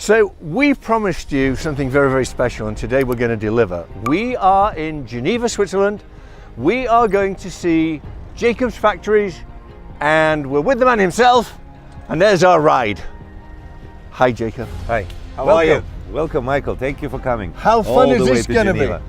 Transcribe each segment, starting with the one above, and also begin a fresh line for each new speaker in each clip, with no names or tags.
So we promised you something very, very special, and today we're going to deliver. We are in Geneva, Switzerland. We are going to see Jacob's factories, and we're with the man himself, and there's our ride. Hi, Jacob.
Hi. How
Welcome.
are you? Welcome, Michael. Thank you for coming.
How fun is this going to be?
Oh,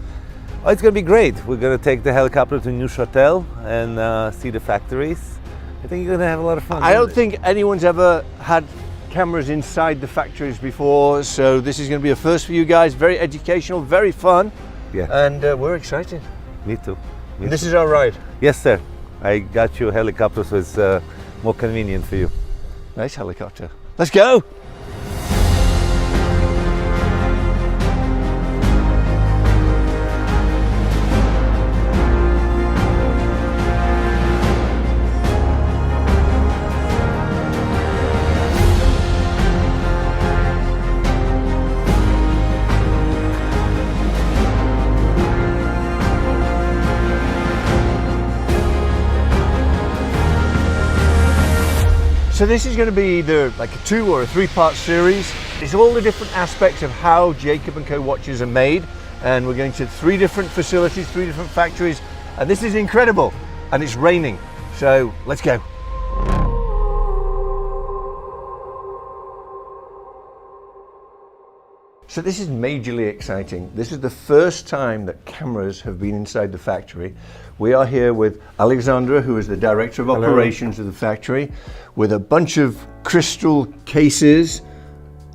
it's going to be great. We're going to take the helicopter to Neuchâtel and see the factories. I think you're going to have a lot of fun.
I don't think anyone's ever had cameras inside the factories before, so this is going to be a first for you guys. Very educational, very fun.
Yeah.
And we're excited.
Me too.
And this is our ride.
Yes, sir. I got you a helicopter, so it's more convenient for you.
Nice helicopter. Let's go. So this is going to be either like a 2 or a 3-part series. It's all the different aspects of how Jacob&Co watches are made, and we're going to 3 different facilities, 3 different factories, and this is incredible, and it's raining, so let's go. So this is majorly exciting. This is the first time that cameras have been inside the factory. We are here with Alexandra, who is the Director of Operations of the factory, with a bunch of crystal cases.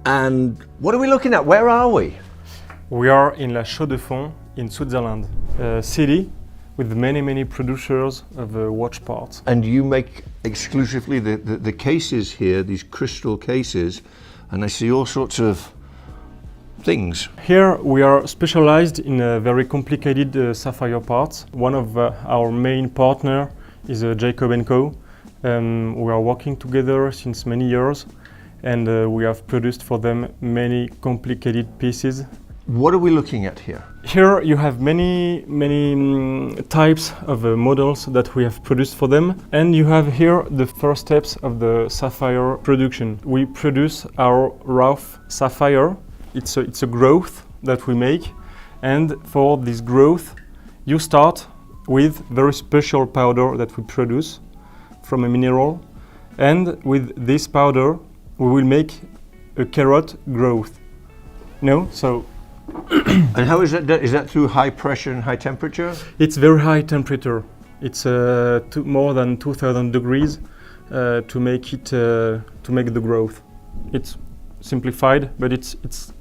And what are we looking at? Where are we?
We are in La Chaux-de-Fonds in Switzerland, a city with many, many producers of watch parts.
And you make exclusively the cases here, these crystal cases, and I see all sorts of things.
Here we are specialized in very complicated sapphire parts. One of our main partner is Jacob&Co. We are working together since many years, and we have produced for them many complicated pieces.
What are we looking at here?
Here you have many types of models that we have produced for them, and you have here the first steps of the sapphire production. We produce our rough sapphire. It's a growth that we make, and for this growth you start with very special powder that we produce from a mineral, and with this powder we will make a carrot growth. So
and how is that? Is that through high pressure and high temperature?
It's very high temperature. It's more than 2000 degrees to make the growth. It's simplified, but it's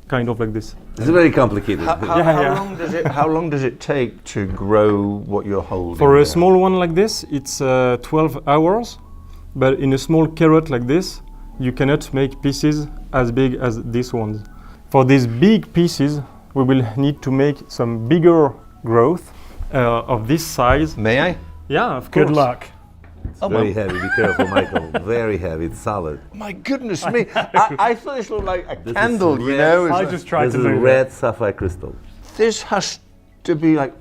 kind of like this.
It's very complicated.
How long does it take to grow what you're holding?
For
there?
a small one like this, it's 12 hours. But in a small carrot like this, you cannot make pieces as big as these ones. For these big pieces, we will need to make some bigger growth of this size.
May I?
Yeah, of course.
Good luck.
It's very heavy. Be careful, Michael. Very heavy. It's solid.
My goodness me! I thought this looked like a candle, you know.
I just tried
This
to
is
move
red sapphire crystal.
This has to be like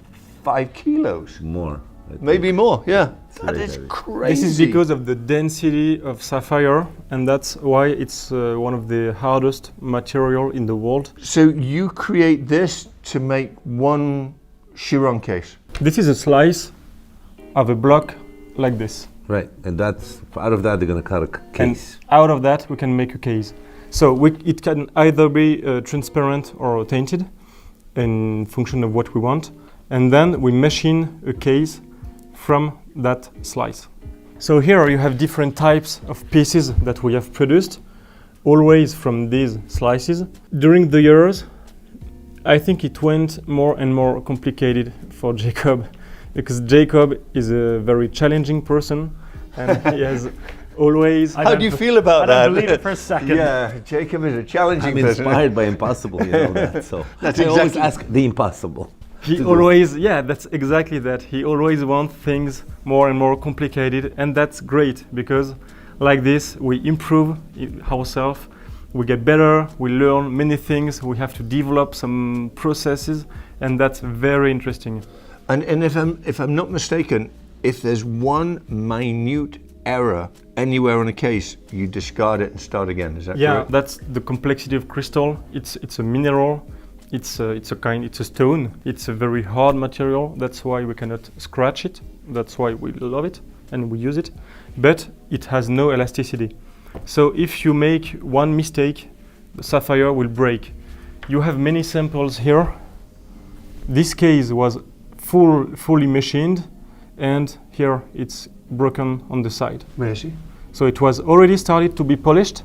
5 kilos,
More. I think.
maybe more. Yeah, that
very
is
heavy.
crazy.
This is because of the density of sapphire, and that's why it's one of the hardest material in the world.
So you create this to make one chiron case.
This is a slice of a block like this.
Right, and that's out of that they're going to cut a case.
And out of that we can make a case. So it can either be transparent or tainted in function of what we want, and then we machine a case from that slice. So here you have different types of pieces that we have produced, always from these slices. During the years, I think it went more and more complicated for Jacob, because Jacob is a very challenging person, and he has always...
How do you feel about that?
I don't believe it for a second.
Yeah, Jacob is a challenging
I'm
person.
inspired by impossible, you know that. So
That's
I always
exactly-
ask the impossible.
He always, that's exactly that. He always wants things more and more complicated, and that's great, because like this we improve ourselves, we get better, we learn many things, we have to develop some processes, and that's very interesting.
And if I'm not mistaken, if there's one minute error anywhere on a case, you discard it and start again. Is that
Yeah,
correct?
that's the complexity of crystal. It's a mineral. It's a stone. It's a very hard material. That's why we cannot scratch it. That's why we love it and we use it. But it has no elasticity. So if you make one mistake, the sapphire will break. You have many samples here. This case was fully machined, and here it's broken on the side.
May I see?
So it was already started to be polished.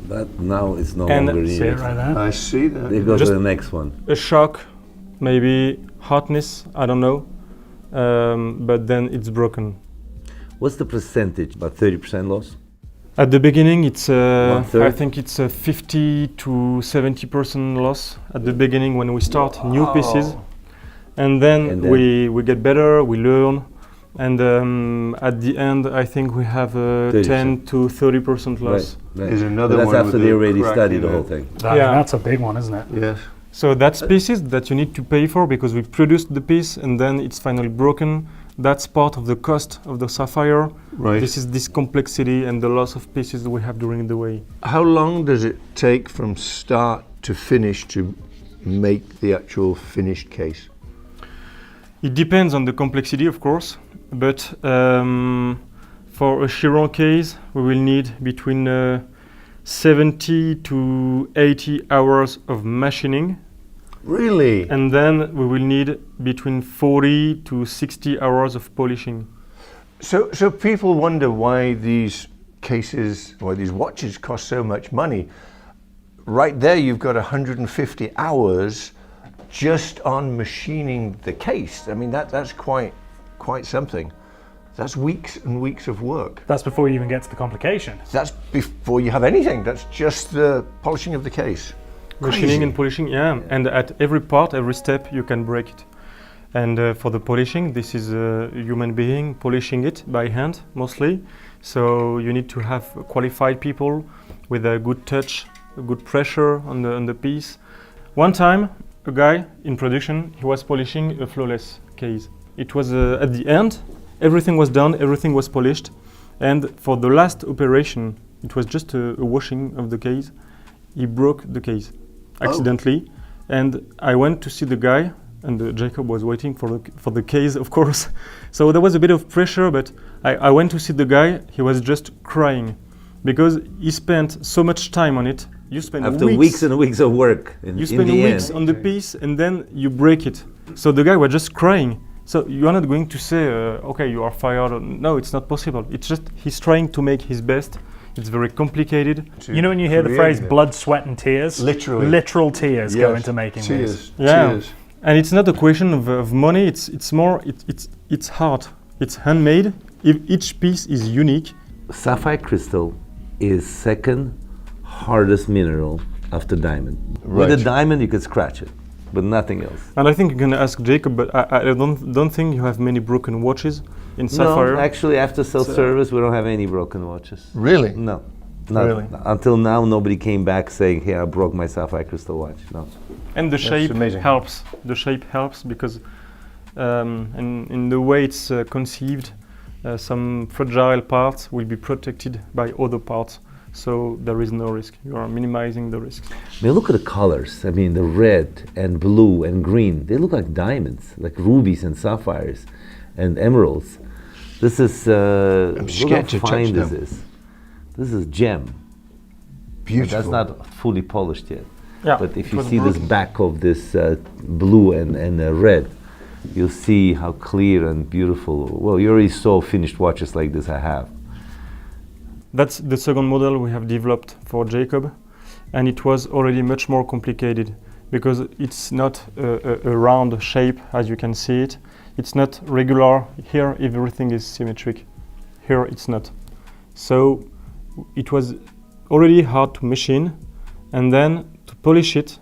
But now it's no
And
longer
See it
needed.
right there?
I see that.
They go to
Just-
the next one.
A shock, maybe hotness, I don't know, but then it's broken.
What's the percentage? About 30% loss?
At the beginning, it's
One third?
I think it's a 50 to 70% loss at the beginning when we start new pieces, and then we get better, we learn, and at the end, I think we have a
30%.
10 to 30% loss.
Right.
There's another
But
one
that's after
with
they
the
already
crack
studied
in
the
it.
whole thing.
Yeah.
That's a big one, isn't it?
Yes.
So that's pieces that you need to pay for because we produced the piece and then it's finally broken. That's part of the cost of the sapphire.
Right.
This is this complexity and the loss of pieces we have during the way.
How long does it take from start to finish to make the actual finished case?
It depends on the complexity, of course, but for a Chiron case, we will need between 70 to 80 hours of machining,
Really?
and then we will need between 40 to 60 hours of polishing.
So people wonder why these cases, why these watches cost so much money. Right there, you've got 150 hours just on machining the case. I mean, that's quite something. That's weeks and weeks of work.
That's before you even get to the complication.
That's before you have anything. That's just the polishing of the case.
Machining
Crazy.
and polishing, yeah. And at every part, every step, you can break it. And for the polishing, this is a human being polishing it by hand, mostly. So you need to have qualified people with a good touch, a good pressure on the piece. One time, a guy in production, he was polishing a flawless case. It was at the end, everything was done, everything was polished. And for the last operation, it was just a washing of the case. He broke the case accidentally. And I went to see the guy, and Jacob was waiting for the case, of course. So there was a bit of pressure, but I went to see the guy. He was just crying because he spent so much time on it. You spend
After weeks and weeks of work,
you spend weeks on the piece, and then you break it. So the guy was just crying. So you are not going to say, okay, you are fired. No, it's not possible. It's just he's trying to make his best. It's very complicated.
You know when you hear the phrase blood, sweat and tears?
Literally.
Literal tears go into making
Cheers.
this.
Yeah.
Cheers.
And it's not a question of money. It's more. It's hard. It's handmade. If each piece is unique.
Sapphire crystal is second hardest mineral after diamond. With a
Right.
diamond, you could scratch it, but nothing else.
And I think you can ask Jacob, but I don't think you have many broken watches in sapphire.
No, actually, after self-service, we don't have any broken watches.
Really?
No. Not,
Really?
Until now, nobody came back saying, "Hey, I broke my sapphire crystal watch." No.
And the shape
amazing.
helps. The shape helps because in the way it's conceived, some fragile parts will be protected by other parts. So there is no risk. You are minimizing the risks.
I mean, look at the colors. I mean, the red and blue and green. They look like diamonds, like rubies and sapphires and emeralds. This is, look how
scared to touch
fine this
them.
is. This is gem. But
Beautiful.
that's not fully polished yet.
Yeah.
But if
it
you
was
see this
broken.
back of this blue and red, you'll see how clear and beautiful. Well, you already saw finished watches like this I have.
That's the second model we have developed for Jacob, and it was already much more complicated because it's not a round shape as you can see it. It's not regular. Here everything is symmetric. Here it's not. So it was already hard to machine, and then to polish it,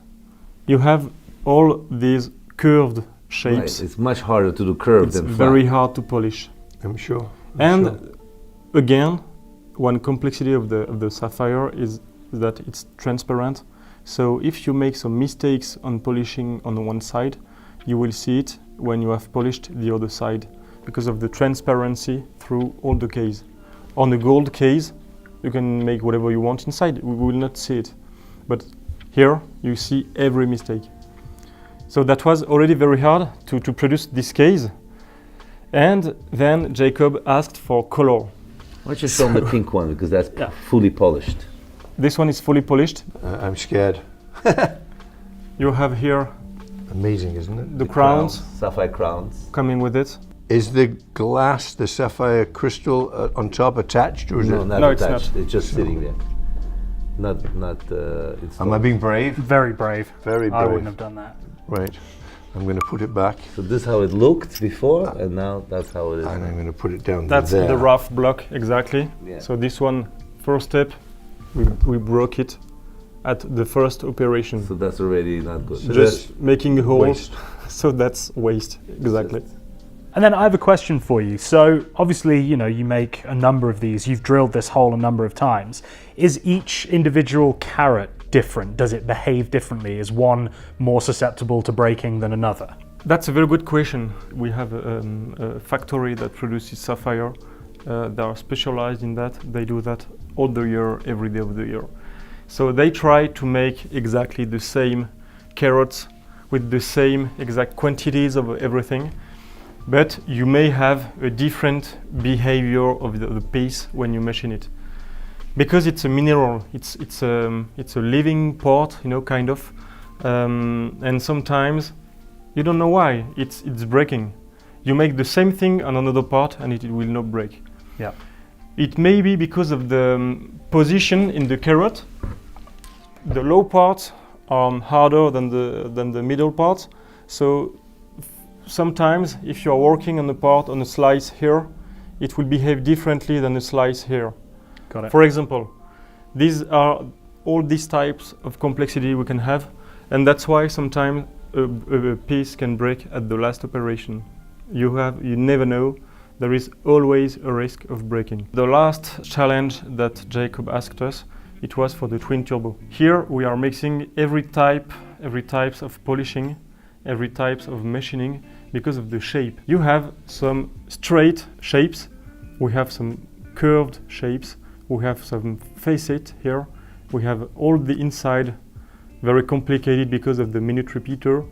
you have all these curved shapes.
Right. It's much harder to do curved
It's
than
very
flat.
hard to polish.
I'm sure.
And again, one complexity of the sapphire is that it's transparent. So if you make some mistakes on polishing on one side, you will see it when you have polished the other side because of the transparency through all the case. On a gold case, you can make whatever you want inside. We will not see it. But here, you see every mistake. So that was already very hard to produce this case. And then Jacob asked for color.
Why don't you show them the pink one, because that's
Yeah.
fully polished.
This one is fully polished.
I'm scared.
You have here
Amazing, isn't it?
the crowns
Sapphire crowns.
coming with it.
Is the glass, the sapphire crystal on top attached, or is
No,
it?
not
No, it's
attached.
not.
It's just sitting there. Not. It's
Am I being brave?
Very brave.
Very
I
brave.
wouldn't have done that.
Right. I'm going to put it back,
So this is how it looked before, and now that's how it is.
and I'm going to put it down
That's
there.
the rough block, exactly.
Yeah.
So this one, first step, we broke it at the first operation.
So that's already not good.
So
Just making a hole.
waste.
So that's waste, exactly.
And then I have a question for you. So obviously, you know, you make a number of these. You've drilled this hole a number of times. Is each individual carrot different? Does it behave differently? Is one more susceptible to breaking than another?
That's a very good question. We have a factory that produces sapphire. They are specialized in that. They do that all the year, every day of the year. So they try to make exactly the same carrots with the same exact quantities of everything. But you may have a different behavior of the piece when you machine it. Because it's a mineral, it's a living part, you know, kind of. And sometimes you don't know why it's breaking. You make the same thing on another part and it will not break.
Yeah.
It may be because of the position in the carrot. The low parts are harder than the middle parts. So sometimes if you are working on a part on a slice here, it will behave differently than a slice here.
Got it.
For example, these are all these types of complexity we can have, and that's why sometimes a piece can break at the last operation. You never know. There is always a risk of breaking. The last challenge that Jacob asked us, it was for the twin turbo. Here we are mixing every types of polishing, every types of machining because of the shape. You have some straight shapes, we have some curved shapes, we have some facet here, we have all the inside very complicated because of the minute repeater,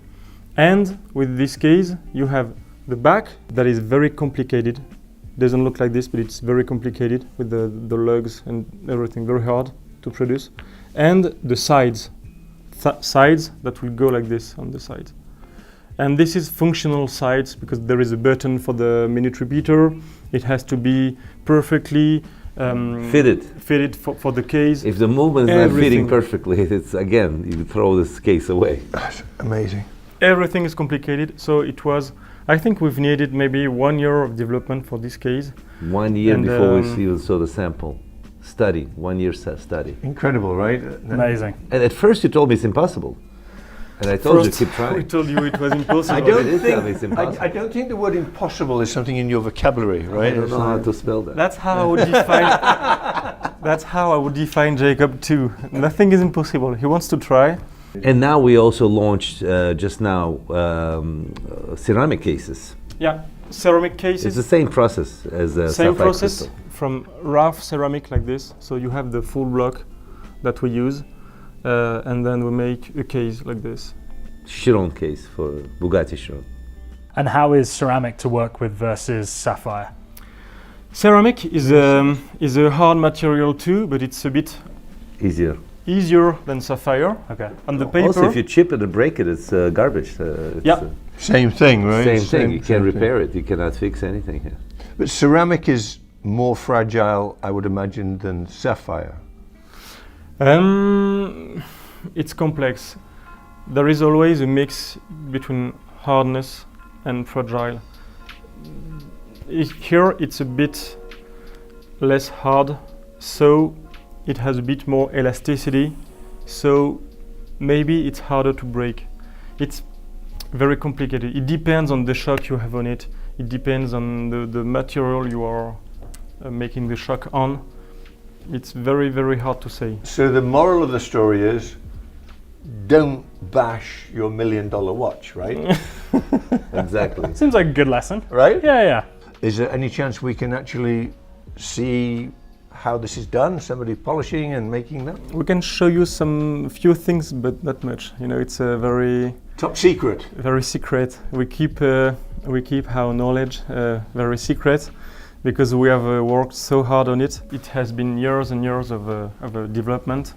and with this case you have the back that is very complicated. Doesn't look like this, but it's very complicated with the lugs and everything, very hard to produce, and the sides that will go like this on the side. And this is functional sides because there is a button for the minute repeater. It has to be perfectly fitted for the case.
If the movement is not
Everything.
fitting perfectly, it's again, you throw this case away.
That's amazing.
Everything is complicated, so it was, I think we've needed maybe 1 year of development for this case.
1 year
And,
before we saw the sample. Study, 1 year study.
Incredible, right?
Amazing.
And at first you told me it's impossible. And I told you, keep
We
trying.
told you it was impossible.
I don't
It is,
think
it's impossible.
I don't think the word impossible is something in your vocabulary,
I
right?
don't know how to spell that.
That's how I would define. That's how I would define Jacob too. Nothing is impossible. He wants to try.
And now we also launched just now ceramic cases.
Yeah, ceramic
It's
cases.
the same process as
Same
sapphire
process
crystal.
from rough ceramic like this. So you have the full block that we use, and then we make a case like this.
Chiron case for Bugatti Chiron.
And how is ceramic to work with versus sapphire?
Ceramic is a hard material too, but it's a bit
Easier.
easier than sapphire.
Okay.
On the paper,
Also, if you chip it and break it, it's garbage. It's,
Yeah.
Same thing, right?
Same thing. You
same
can't
thing.
repair it. You cannot fix anything here.
But ceramic is more fragile, I would imagine, than sapphire.
it's complex. There is always a mix between hardness and fragile. Here it's a bit less hard, so it has a bit more elasticity, so maybe it's harder to break. It's very complicated. It depends on the shock you have on it. It depends on the material you are making the shock on. It's very, very hard to say.
So the moral of the story is, don't bash your $1 million watch, right?
Exactly.
Seems like a good lesson.
Right?
Yeah, yeah.
Is there any chance we can actually see how this is done? Somebody polishing and making that?
We can show you some few things, but not much. You know, it's a very
Top secret.
secret. We keep our knowledge very secret because we have worked so hard on it. It has been years and years of development.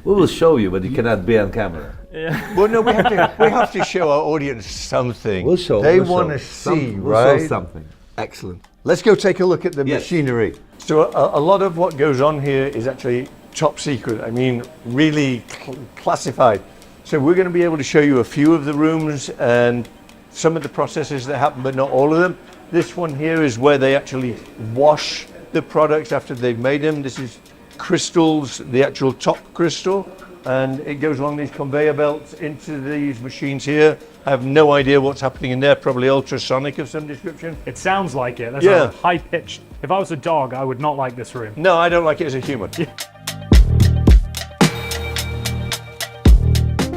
We will show you, but you cannot be on camera.
Yeah.
Well, no, we have to show our audience something.
We'll show.
They
we'll
want to
show.
see,
We'll
right?
show something.
Excellent. Let's go take a look at the
Yes.
machinery. So a lot of what goes on here is actually top secret. I mean, really classified. So we're going to be able to show you a few of the rooms and some of the processes that happen, but not all of them. This one here is where they actually wash the products after they've made them. This is crystals, the actual top crystal, and it goes along these conveyor belts into these machines here. I have no idea what's happening in there, probably ultrasonic of some description.
It sounds like it. That's
Yeah.
a high pitched. If I was a dog, I would not like this room.
No, I don't like it as a human. Can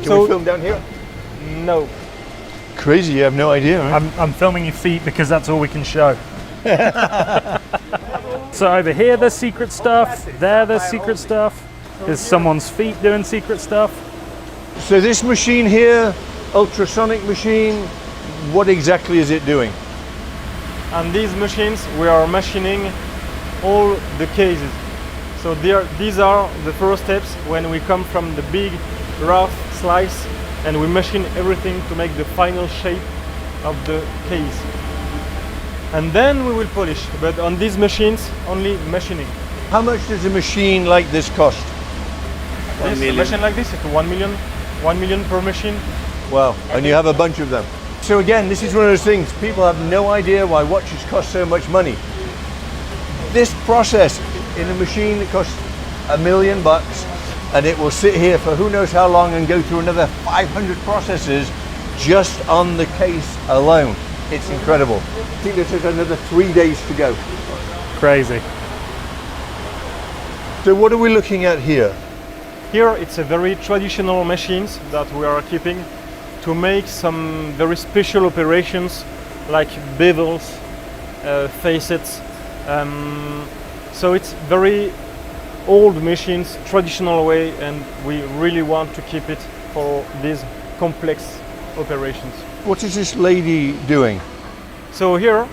So-
we film down here?
No.
Crazy, you have no idea, right?
I'm filming your feet because that's all we can show. So over here there's secret stuff, there's secret stuff. There's someone's feet doing secret stuff.
So this machine here, ultrasonic machine, what exactly is it doing?
And these machines, we are machining all the cases. So these are the first steps when we come from the big rough slice and we machine everything to make the final shape of the case. And then we will polish, but on these machines, only machining.
How much does a machine like this cost?
A machine like this, it's 1 million, 1 million per machine.
Wow, and you have a bunch of them. So again, this is one of those things, people have no idea why watches cost so much money. This process in a machine, it costs $1 million, and it will sit here for who knows how long and go through another 500 processes just on the case alone. It's incredible. I think this is another 3 days to go.
Crazy.
So what are we looking at here?
Here it's a very traditional machines that we are keeping to make some very special operations like bevels, facets. So it's very old machines, traditional way, and we really want to keep it for these complex operations.
What is this lady doing?
So here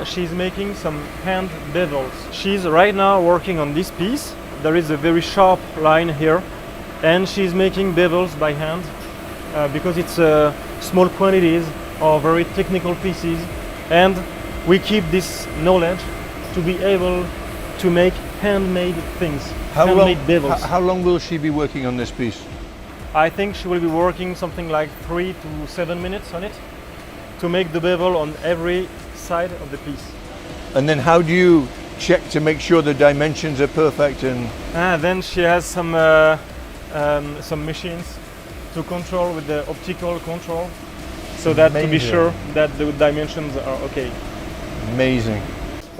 she's making some hand bevels. She's right now working on this piece. There is a very sharp line here, and she's making bevels by hand because it's small quantities or very technical pieces, and we keep this knowledge to be able to make handmade things, handmade bevels.
How long will she be working on this piece?
I think she will be working something like 3 to 7 minutes on it to make the bevel on every side of the piece.
And then how do you check to make sure the dimensions are perfect? And
Then she has some machines to control with the optical control, so that to be
Amazing.
sure that the dimensions are okay.
amazing.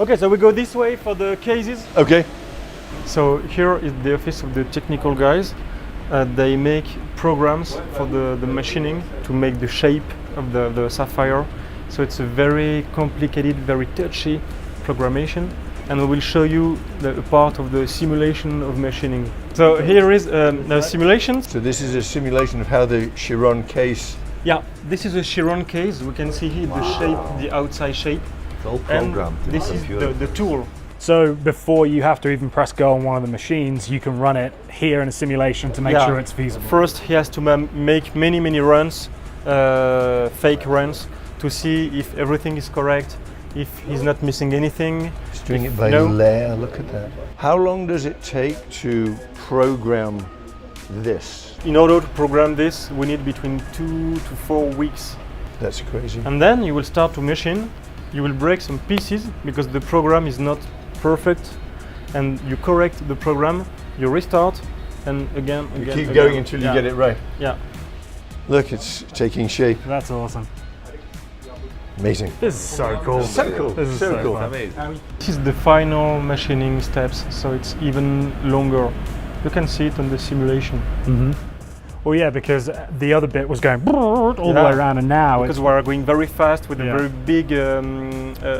Okay, so we go this way for the cases.
Okay.
So here is the office of the technical guys. They make programs for the machining to make the shape of the sapphire. So it's a very complicated, very touchy programmation. And we will show you a part of the simulation of machining. So here is the simulation.
So this is a simulation of how the Chiron case.
Yeah, this is a Chiron case. We can see here the shape, the outside shape.
It's all
And
programmed. in
this
the
is
computer.
the tool.
So before you have to even press go on one of the machines, you can run it here in a simulation to make
Yeah.
sure it's feasible.
First, he has to make many runs, fake runs, to see if everything is correct, if he's not missing anything.
It's doing
If
it by
no.
layer. Look at that. How long does it take to program this?
In order to program this, we need between 2 to 4 weeks.
That's crazy.
And then you will start to machine. You will break some pieces because the program is not perfect. And you correct the program, you restart, and again.
Keep
again.
going until you
Yeah.
get it right.
Yeah.
Look, it's taking shape.
That's awesome.
Amazing.
This is so cool.
So cool.
This is
So
so
cool.
fun.
Amazing.
This is the final machining steps, so it's even longer. You can see it on the simulation.
Well, yeah, because the other bit was going all the
Yeah.
way around, and now
Because
it's
we are going very fast with
Yeah.
a very big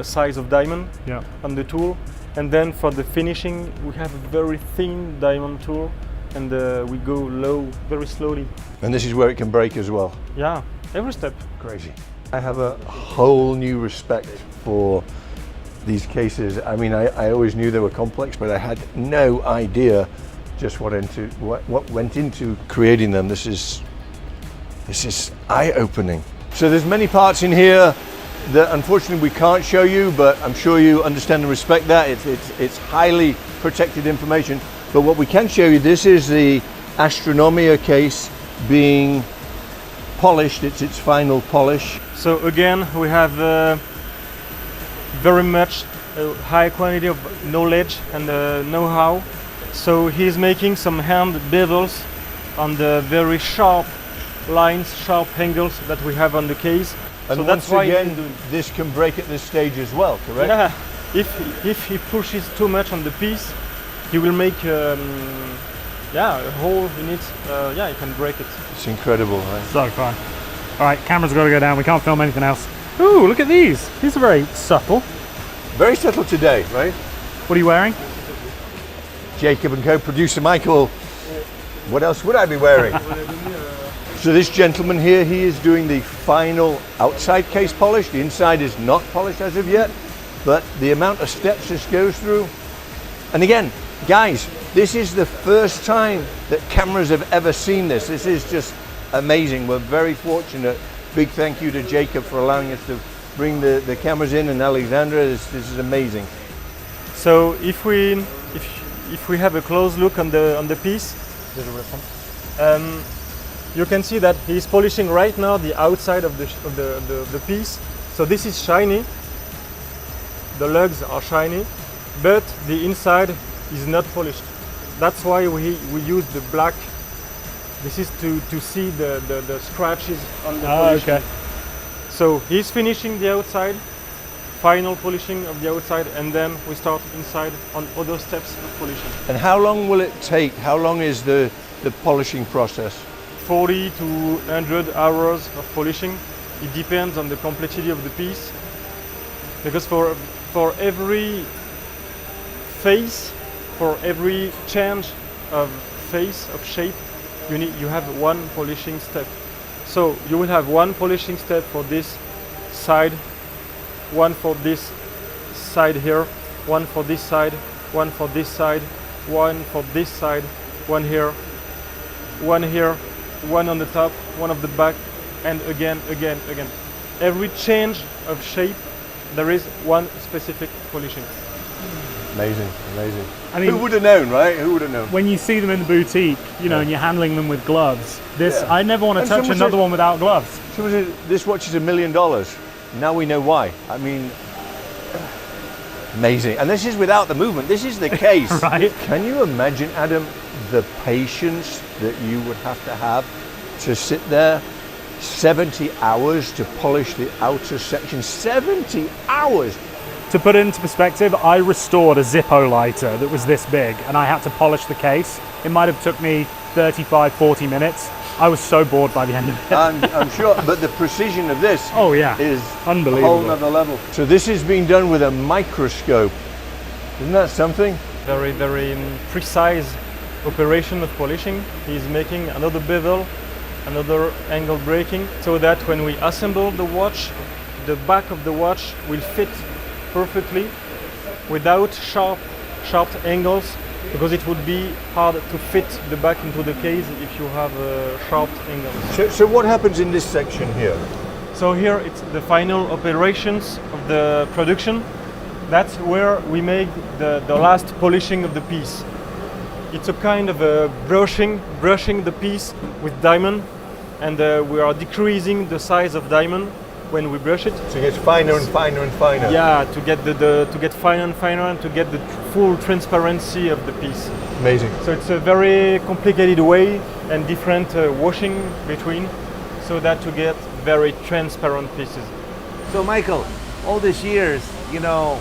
size of diamond
yeah.
on the tool, And then for the finishing, we have a very thin diamond tool, and we go low, very slowly.
And this is where it can break as well.
Yeah, every step.
Crazy. I have a whole new respect for these cases. I mean, I always knew they were complex, but I had no idea just what went into creating them. This is eye-opening. So there's many parts in here that unfortunately we can't show you, but I'm sure you understand and respect that. It's highly protected information. But what we can show you, this is the Astronomia case being polished. It's its final polish.
So again, we have very much a high quantity of knowledge and know-how. So he's making some hand bevels on the very sharp lines, sharp angles that we have on the case.
And
so
once
that's why
again, this can break at this stage as well, correct?
Yeah, if he pushes too much on the piece, he will make a hole in it. He can break it.
It's incredible, right?
So fun. All right, camera's got to go down. We can't film anything else. Ooh, look at these. These are very subtle.
Very subtle today, right?
What are you wearing?
Jacob&Co producer Michael. What else would I be wearing? So this gentleman here, he is doing the final outside case polish. The inside is not polished as of yet, but the amount of steps this goes through. And again, guys, this is the first time that cameras have ever seen this. This is just amazing. We're very fortunate. Big thank you to Jacob for allowing us to bring the cameras in, and Alexandra. This is amazing.
So if we have a close look on the piece, you can see that he's polishing right now the outside of the piece. So this is shiny. The lugs are shiny, but the inside is not polished. That's why we use the black. This is to see the scratches on the polish.
Okay.
So he's finishing the outside, final polishing of the outside, and then we start inside on other steps of polishing.
And how long will it take? How long is the polishing process?
40 to 100 hours of polishing. It depends on the complexity of the piece, because for every face, for every change of face, of shape, you have one polishing step. So you will have one polishing step for this side, one for this side here, one for this side, one for this side, one for this side, one here, one on the top, one on the back, and again. Every change of shape, there is one specific polishing.
Amazing.
I mean,
who would have known, right? Who would have known?
when you see them in the boutique, and you're handling them with gloves,
Yeah.
I never want to
And
touch
someone
another
said-
one without gloves.
So this watch is $1 million. Now we know why. I mean, amazing. And this is without the movement. This is the case.
Right.
Can you imagine, Adam, the patience that you would have to sit there 70 hours to polish the outer section? 70 hours!
To put it into perspective, I restored a Zippo lighter that was this big, and I had to polish the case. It might have took me 35, 40 minutes. I was so bored by the end of it.
I'm sure, but the precision of this
Oh yeah,
is
unbelievable.
a whole nother level. So this is being done with a microscope. Isn't that something?
Very, very precise operation of polishing. He's making another bevel, another angle breaking, so that when we assemble the watch, the back of the watch will fit perfectly without sharp angles, because it would be hard to fit the back into the case if you have sharp angles.
So what happens in this section here?
So here it's the final operations of the production. That's where we make the last polishing of the piece. It's a kind of a brushing the piece with diamond, and we are decreasing the size of diamond when we brush it.
So it gets finer and finer and finer.
Yeah, to get to get finer and finer, and to get the full transparency of the piece.
Amazing.
So it's a very complicated way and different washing between, so that to get very transparent pieces.
So Michael, all these years, you're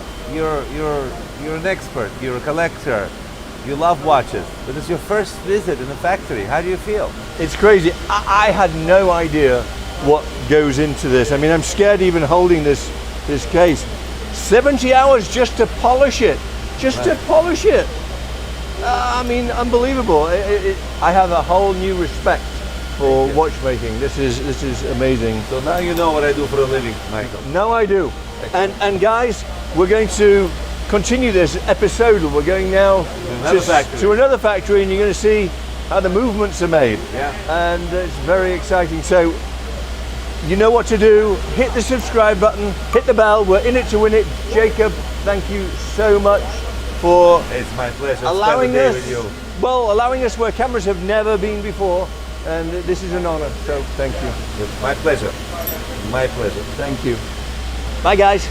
an expert, you're a collector, you love watches, but it's your first visit in the factory. How do you feel?
It's crazy. I had no idea what goes into this. I mean, I'm scared even holding this case. 70 hours just to polish it, just to polish it. I mean, unbelievable. I have a whole new respect for watchmaking. This is amazing.
So now you know what I do for a living, Michael.
Now I do. And guys, we're going to continue this episode. We're going now to another factory, and you're going to see how the movements are made.
Yeah.
And it's very exciting. So you know what to do. Hit the subscribe button, hit the bell. We're in it to win it. Jacob, thank you so much for
It's my pleasure.
allowing
to spend
us,
the day with you.
allowing us where cameras have never been before, and this is an honor. So thank you.
It's my pleasure. My pleasure.
Thank you. Bye, guys.